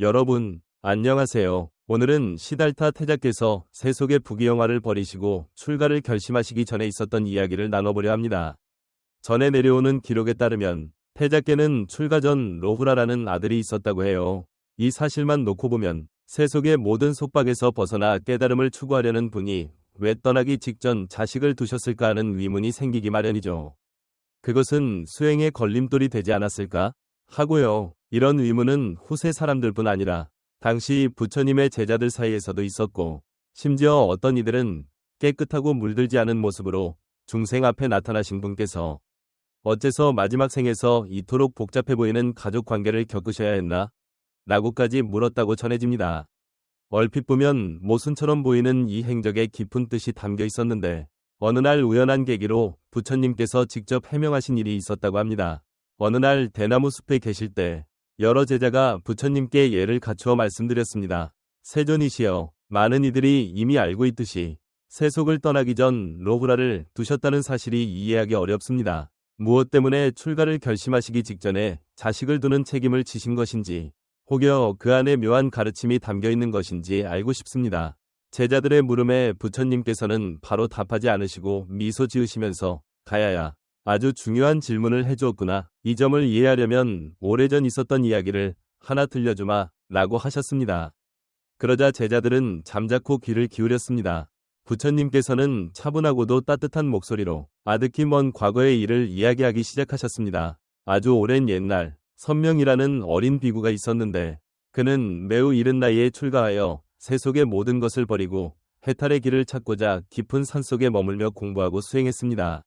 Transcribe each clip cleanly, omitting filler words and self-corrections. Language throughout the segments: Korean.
여러분, 안녕하세요. 오늘은 시달타 태자께서 세속의 부귀영화를 버리시고 출가를 결심하시기 전에 있었던 이야기를 나눠보려 합니다. 전에 내려오는 기록에 따르면 태자께는 출가 전 로후라라는 아들이 있었다고 해요. 이 사실만 놓고 보면 세속의 모든 속박에서 벗어나 깨달음을 추구하려는 분이 왜 떠나기 직전 자식을 두셨을까 하는 의문이 생기기 마련이죠. 그것은 수행의 걸림돌이 되지 않았을까? 하고요. 이런 의문은 후세 사람들뿐 아니라 당시 부처님의 제자들 사이에서도 있었고, 심지어 어떤 이들은 깨끗하고 물들지 않은 모습으로 중생 앞에 나타나신 분께서 어째서 마지막 생에서 이토록 복잡해 보이는 가족 관계를 겪으셔야 했나? 라고까지 물었다고 전해집니다. 얼핏 보면 모순처럼 보이는 이 행적에 깊은 뜻이 담겨 있었는데, 어느 날 우연한 계기로 부처님께서 직접 해명하신 일이 있었다고 합니다. 어느 날 대나무 숲에 계실 때 여러 제자가 부처님께 예를 갖추어 말씀드렸습니다. 세존이시여, 많은 이들이 이미 알고 있듯이 세속을 떠나기 전 로후라를 두셨다는 사실이 이해하기 어렵습니다. 무엇 때문에 출가를 결심하시기 직전에 자식을 두는 책임을 지신 것인지, 혹여 그 안에 묘한 가르침이 담겨 있는 것인지 알고 싶습니다. 제자들의 물음에 부처님께서는 바로 답하지 않으시고 미소 지으시면서 가야야, 아주 중요한 질문을 해주었구나. 이 점을 이해하려면 오래전 있었던 이야기를 하나 들려주마 라고 하셨습니다. 그러자 제자들은 잠자코 귀를 기울였습니다. 부처님께서는 차분하고도 따뜻한 목소리로 아득히 먼 과거의 일을 이야기하기 시작하셨습니다. 아주 오랜 옛날 선명이라는 어린 비구가 있었는데, 그는 매우 이른 나이에 출가하여 세속의 모든 것을 버리고 해탈의 길을 찾고자 깊은 산속에 머물며 공부하고 수행했습니다.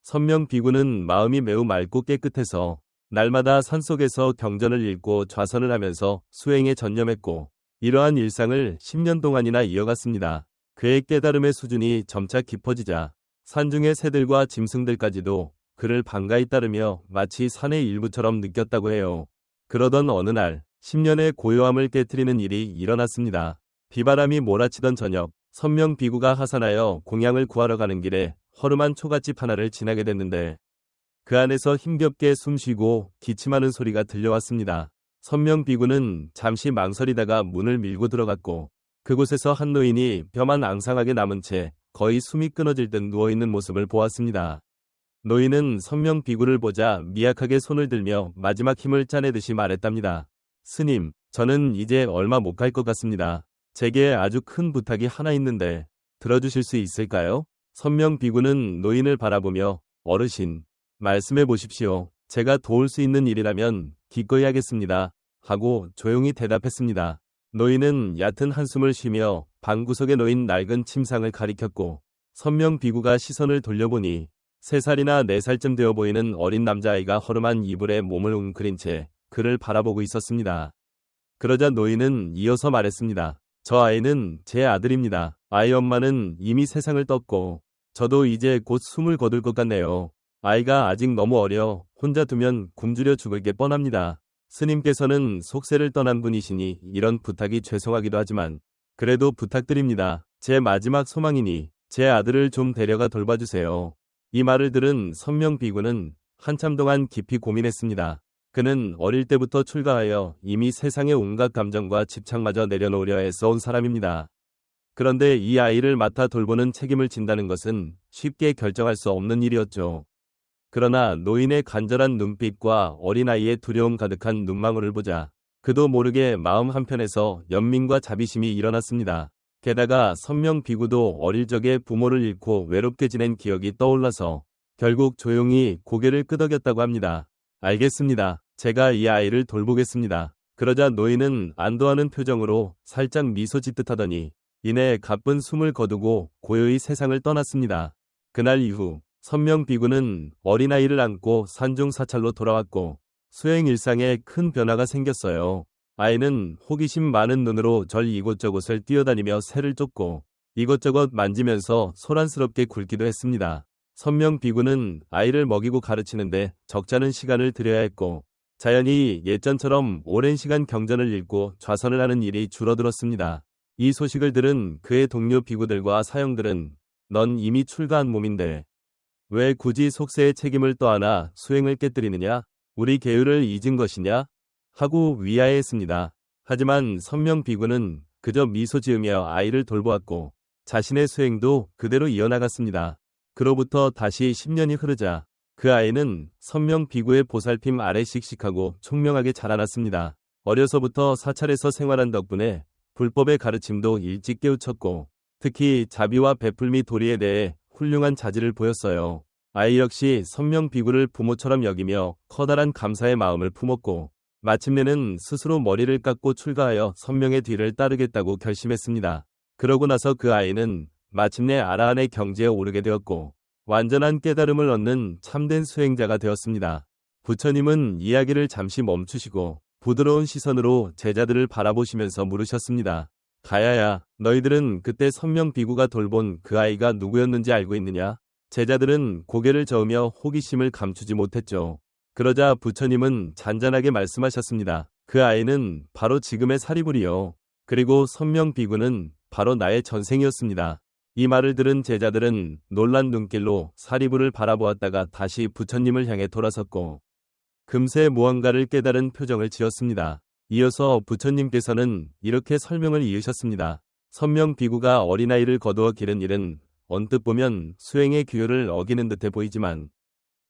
선명 비구는 마음이 매우 맑고 깨끗해서 날마다 산속에서 경전을 읽고 좌선을 하면서 수행에 전념했고, 이러한 일상을 10년 동안이나 이어갔습니다. 그의 깨달음의 수준이 점차 깊어지자 산중의 새들과 짐승들까지도 그를 반가이 따르며 마치 산의 일부처럼 느꼈다고 해요. 그러던 어느 날 10년의 고요함을 깨트리는 일이 일어났습니다. 비바람이 몰아치던 저녁, 선명 비구가 하산하여 공양을 구하러 가는 길에 허름한 초가집 하나를 지나게 됐는데, 그 안에서 힘겹게 숨쉬고 기침하는 소리가 들려왔습니다. 선명 비구는 잠시 망설이다가 문을 밀고 들어갔고, 그곳에서 한 노인이 뼈만 앙상하게 남은 채 거의 숨이 끊어질 듯 누워있는 모습을 보았습니다. 노인은 선명 비구를 보자 미약하게 손을 들며 마지막 힘을 짜내듯이 말했답니다. 스님, 저는 이제 얼마 못 갈 것 같습니다. 제게 아주 큰 부탁이 하나 있는데 들어주실 수 있을까요? 선명 비구는 노인을 바라보며 어르신, 말씀해 보십시오. 제가 도울 수 있는 일이라면 기꺼이 하겠습니다. 하고 조용히 대답했습니다. 노인은 얕은 한숨을 쉬며 방구석에 놓인 낡은 침상을 가리켰고, 선명 비구가 시선을 돌려보니 3살이나 4살쯤 되어 보이는 어린 남자아이가 허름한 이불에 몸을 웅크린 채 그를 바라보고 있었습니다. 그러자 노인은 이어서 말했습니다. 저 아이는 제 아들입니다. 아이 엄마는 이미 세상을 떴고 저도 이제 곧 숨을 거둘 것 같네요. 아이가 아직 너무 어려 혼자 두면 굶주려 죽을 게 뻔합니다. 스님께서는 속세를 떠난 분이시니 이런 부탁이 죄송하기도 하지만 그래도 부탁드립니다. 제 마지막 소망이니 제 아들을 좀 데려가 돌봐주세요. 이 말을 들은 선명 비구는 한참 동안 깊이 고민했습니다. 그는 어릴 때부터 출가하여 이미 세상의 온갖 감정과 집착마저 내려놓으려 애써온 사람입니다. 그런데 이 아이를 맡아 돌보는 책임을 진다는 것은 쉽게 결정할 수 없는 일이었죠. 그러나 노인의 간절한 눈빛과 어린아이의 두려움 가득한 눈망울을 보자 그도 모르게 마음 한편에서 연민과 자비심이 일어났습니다. 게다가 선명 비구도 어릴 적에 부모를 잃고 외롭게 지낸 기억이 떠올라서 결국 조용히 고개를 끄덕였다고 합니다. 알겠습니다. 제가 이 아이를 돌보겠습니다. 그러자 노인은 안도하는 표정으로 살짝 미소 짓듯 하더니 이내 가쁜 숨을 거두고 고요히 세상을 떠났습니다. 그날 이후 선명 비구는 어린아이를 안고 산중 사찰로 돌아왔고 수행 일상에 큰 변화가 생겼어요. 아이는 호기심 많은 눈으로 절 이곳저곳을 뛰어다니며 새를 쫓고 이것저것 만지면서 소란스럽게 굴기도 했습니다. 선명 비구는 아이를 먹이고 가르치는데 적잖은 시간을 들여야 했고 자연히 예전처럼 오랜 시간 경전을 읽고 좌선을 하는 일이 줄어들었습니다. 이 소식을 들은 그의 동료 비구들과 사형들은 넌 이미 출가한 몸인데 왜 굳이 속세의 책임을 떠안아 수행을 깨뜨리느냐? 우리 계율을 잊은 것이냐? 하고 위하해했습니다. 하지만 선명비구는 그저 미소 지으며 아이를 돌보았고 자신의 수행도 그대로 이어나갔습니다. 그로부터 다시 10년이 흐르자 그 아이는 선명비구의 보살핌 아래 씩씩하고 총명하게 자라났습니다. 어려서부터 사찰에서 생활한 덕분에 불법의 가르침도 일찍 깨우쳤고 특히 자비와 베풀미 도리에 대해 훌륭한 자질을 보였어요. 아이 역시 선명비구를 부모처럼 여기며 커다란 감사의 마음을 품었고 마침내는 스스로 머리를 깎고 출가하여 선명의 뒤를 따르겠다고 결심했습니다. 그러고 나서 그 아이는 마침내 아라한의 경지에 오르게 되었고 완전한 깨달음을 얻는 참된 수행자가 되었습니다. 부처님은 이야기를 잠시 멈추시고 부드러운 시선으로 제자들을 바라보시면서 물으셨습니다. 가야야, 너희들은 그때 선명비구가 돌본 그 아이가 누구였는지 알고 있느냐? 제자들은 고개를 저으며 호기심을 감추지 못했죠. 그러자 부처님은 잔잔하게 말씀하셨습니다. 그 아이는 바로 지금의 사리불이요. 그리고 선명비구는 바로 나의 전생이었습니다. 이 말을 들은 제자들은 놀란 눈길로 사리불을 바라보았다가 다시 부처님을 향해 돌아섰고 금세 무언가를 깨달은 표정을 지었습니다. 이어서 부처님께서는 이렇게 설명을 이으셨습니다. 선명비구가 어린아이를 거두어 기른 일은 언뜻 보면 수행의 규율을 어기는 듯해 보이지만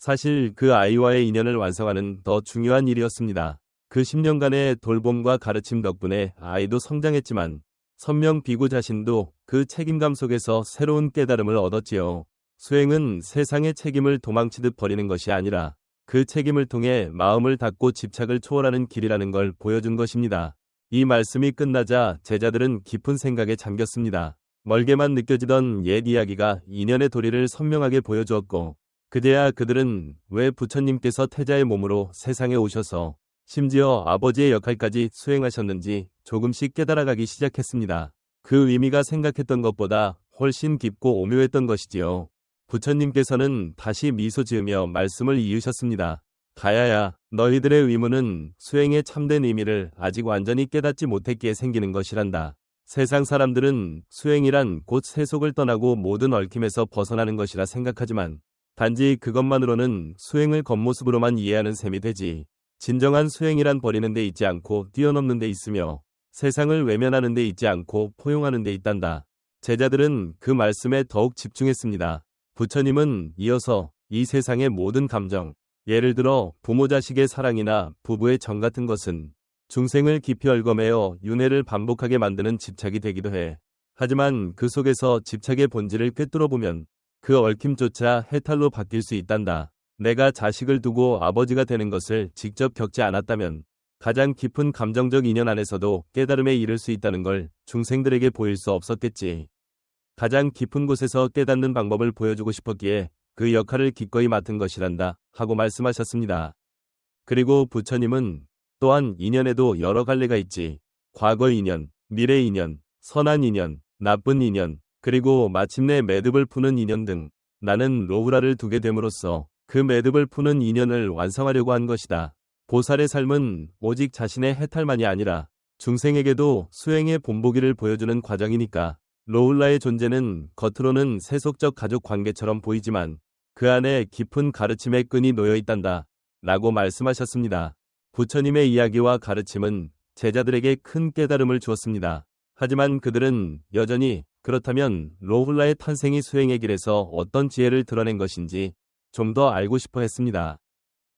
사실 그 아이와의 인연을 완성하는 더 중요한 일이었습니다. 그 10년간의 돌봄과 가르침 덕분에 아이도 성장했지만 선명비구 자신도 그 책임감 속에서 새로운 깨달음을 얻었지요. 수행은 세상의 책임을 도망치듯 버리는 것이 아니라 그 책임을 통해 마음을 닫고 집착을 초월하는 길이라는 걸 보여준 것입니다. 이 말씀이 끝나자 제자들은 깊은 생각에 잠겼습니다. 멀게만 느껴지던 옛 이야기가 인연의 도리를 선명하게 보여주었고 그제야 그들은 왜 부처님께서 태자의 몸으로 세상에 오셔서 심지어 아버지의 역할까지 수행하셨는지 조금씩 깨달아가기 시작했습니다. 그 의미가 생각했던 것보다 훨씬 깊고 오묘했던 것이지요. 부처님께서는 다시 미소 지으며 말씀을 이으셨습니다. 가야야, 너희들의 의무는 수행의 참된 의미를 아직 완전히 깨닫지 못했기에 생기는 것이란다. 세상 사람들은 수행이란 곧 세속을 떠나고 모든 얽힘에서 벗어나는 것이라 생각하지만 단지 그것만으로는 수행을 겉모습으로만 이해하는 셈이 되지. 진정한 수행이란 버리는 데 있지 않고 뛰어넘는 데 있으며 세상을 외면하는 데 있지 않고 포용하는 데 있단다. 제자들은 그 말씀에 더욱 집중했습니다. 부처님은 이어서 이 세상의 모든 감정, 예를 들어 부모 자식의 사랑이나 부부의 정 같은 것은 중생을 깊이 얽어매어 윤회를 반복하게 만드는 집착이 되기도 해. 하지만 그 속에서 집착의 본질을 꿰뚫어보면 그 얽힘조차 해탈로 바뀔 수 있단다. 내가 자식을 두고 아버지가 되는 것을 직접 겪지 않았다면 가장 깊은 감정적 인연 안에서도 깨달음에 이를 수 있다는 걸 중생들에게 보일 수 없었겠지. 가장 깊은 곳에서 깨닫는 방법을 보여주고 싶었기에 그 역할을 기꺼이 맡은 것이란다 하고 말씀하셨습니다. 그리고 부처님은 또한 인연에도 여러 갈래가 있지. 과거 인연, 미래 인연, 선한 인연, 나쁜 인연, 그리고 마침내 매듭을 푸는 인연 등 나는 로브라를 두게 됨으로써 그 매듭을 푸는 인연을 완성하려고 한 것이다. 보살의 삶은 오직 자신의 해탈만이 아니라 중생에게도 수행의 본보기를 보여주는 과정이니까 로울라의 존재는 겉으로는 세속적 가족 관계처럼 보이지만 그 안에 깊은 가르침의 끈이 놓여 있단다 라고 말씀하셨습니다. 부처님의 이야기와 가르침은 제자들에게 큰 깨달음을 주었습니다. 하지만 그들은 여전히 그렇다면 로훌라의 탄생이 수행의 길에서 어떤 지혜를 드러낸 것인지 좀 더 알고 싶어 했습니다.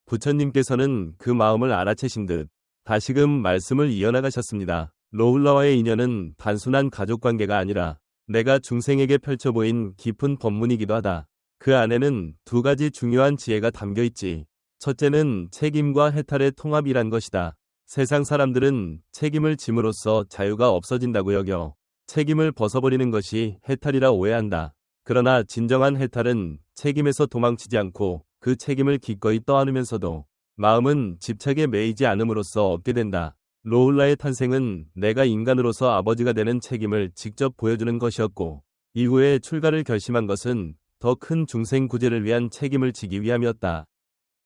부처님께서는 그 마음을 알아채신 듯 다시금 말씀을 이어나가셨습니다. 로훌라와의 인연은 단순한 가족관계가 아니라 내가 중생에게 펼쳐 보인 깊은 법문이기도 하다. 그 안에는 두 가지 중요한 지혜가 담겨 있지. 첫째는 책임과 해탈의 통합이란 것이다. 세상 사람들은 책임을 짐으로써 자유가 없어진다고 여겨 책임을 벗어버리는 것이 해탈이라 오해한다. 그러나 진정한 해탈은 책임에서 도망치지 않고 그 책임을 기꺼이 떠안으면서도 마음은 집착에 매이지 않음으로써 얻게 된다. 로훌라의 탄생은 내가 인간으로서 아버지가 되는 책임을 직접 보여주는 것이었고 이후에 출가를 결심한 것은 더 큰 중생 구제를 위한 책임을 지기 위함이었다.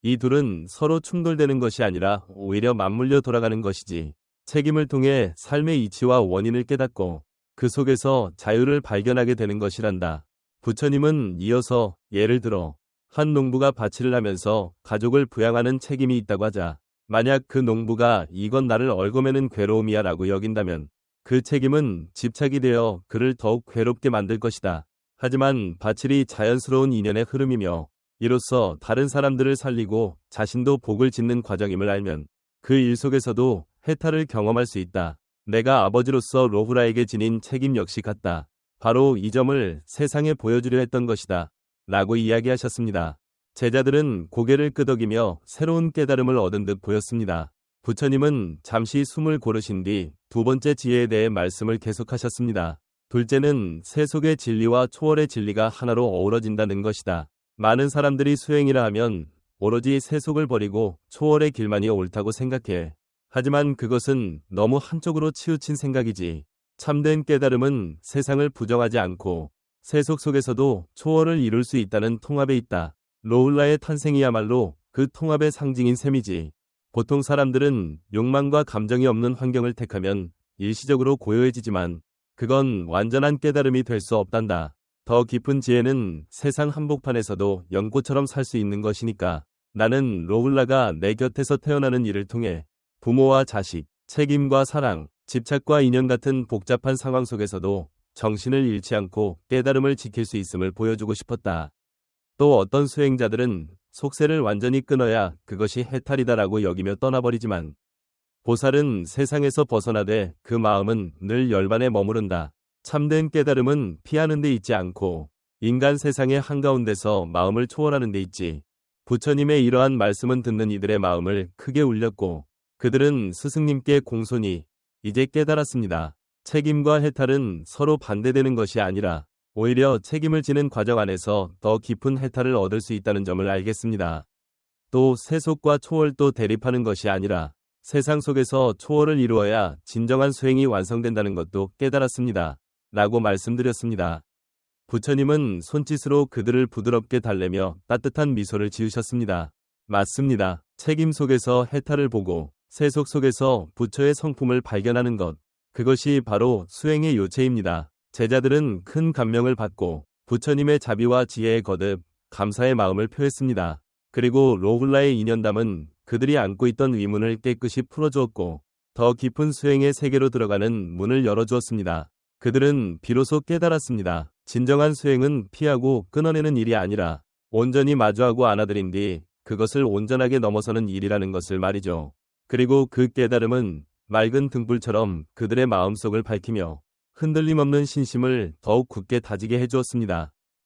이 둘은 서로 충돌되는 것이 아니라 오히려 맞물려 돌아가는 것이지. 책임을 통해 삶의 이치와 원인을 깨닫고 그 속에서 자유를 발견하게 되는 것이란다. 부처님은 이어서 예를 들어 한 농부가 밭일을 하면서 가족을 부양하는 책임이 있다고 하자 만약 그 농부가 이건 나를 얽어매는 괴로움이야 라고 여긴다면 그 책임은 집착이 되어 그를 더욱 괴롭게 만들 것이다. 하지만 바칠이 자연스러운 인연의 흐름이며 이로써 다른 사람들을 살리고 자신도 복을 짓는 과정임을 알면 그 일 속에서도 해탈을 경험할 수 있다. 내가 아버지로서 로후라에게 지닌 책임 역시 같다. 바로 이 점을 세상에 보여주려 했던 것이다. 라고 이야기하셨습니다. 제자들은 고개를 끄덕이며 새로운 깨달음을 얻은 듯 보였습니다. 부처님은 잠시 숨을 고르신 뒤 두 번째 지혜에 대해 말씀을 계속하셨습니다. 둘째는 세속의 진리와 초월의 진리가 하나로 어우러진다는 것이다. 많은 사람들이 수행이라 하면 오로지 세속을 버리고 초월의 길만이 옳다고 생각해. 하지만 그것은 너무 한쪽으로 치우친 생각이지. 참된 깨달음은 세상을 부정하지 않고 세속 속에서도 초월을 이룰 수 있다는 통합에 있다. 로훌라의 탄생이야말로 그 통합의 상징인 셈이지. 보통 사람들은 욕망과 감정이 없는 환경을 택하면 일시적으로 고요해지지만 그건 완전한 깨달음이 될 수 없단다. 더 깊은 지혜는 세상 한복판에서도 연꽃처럼 살 수 있는 것이니까. 나는 로훌라가 내 곁에서 태어나는 일을 통해 부모와 자식, 책임과 사랑, 집착과 인연 같은 복잡한 상황 속에서도 정신을 잃지 않고 깨달음을 지킬 수 있음을 보여주고 싶었다. 또 어떤 수행자들은 속세를 완전히 끊어야 그것이 해탈이다라고 여기며 떠나버리지만 보살은 세상에서 벗어나되 그 마음은 늘 열반에 머무른다. 참된 깨달음은 피하는 데 있지 않고 인간 세상의 한가운데서 마음을 초월하는 데 있지. 부처님의 이러한 말씀은 듣는 이들의 마음을 크게 울렸고 그들은 스승님께 공손히 이제 깨달았습니다. 책임과 해탈은 서로 반대되는 것이 아니라 오히려 책임을 지는 과정 안에서 더 깊은 해탈을 얻을 수 있다는 점을 알겠습니다. 또 세속과 초월도 대립하는 것이 아니라 세상 속에서 초월을 이루어야 진정한 수행이 완성된다는 것도 깨달았습니다. 라고 말씀드렸습니다. 부처님은 손짓으로 그들을 부드럽게 달래며 따뜻한 미소를 지으셨습니다. 맞습니다. 책임 속에서 해탈을 보고 세속 속에서 부처의 성품을 발견하는 것. 그것이 바로 수행의 요체입니다. 제자들은 큰 감명을 받고 부처님의 자비와 지혜에 거듭 감사의 마음을 표했습니다. 그리고 로훌라의 인연담은 그들이 안고 있던 위문을 깨끗이 풀어주었고 더 깊은 수행의 세계로 들어가는 문을 열어주었습니다. 그들은 비로소 깨달았습니다. 진정한 수행은 피하고 끊어내는 일이 아니라 온전히 마주하고 안아들인 뒤 그것을 온전하게 넘어서는 일이라는 것을 말이죠. 그리고 그 깨달음은 맑은 등불처럼 그들의 마음속을 밝히며 흔들림 없는 신심을 더욱 굳게 다지게 해주었습니다.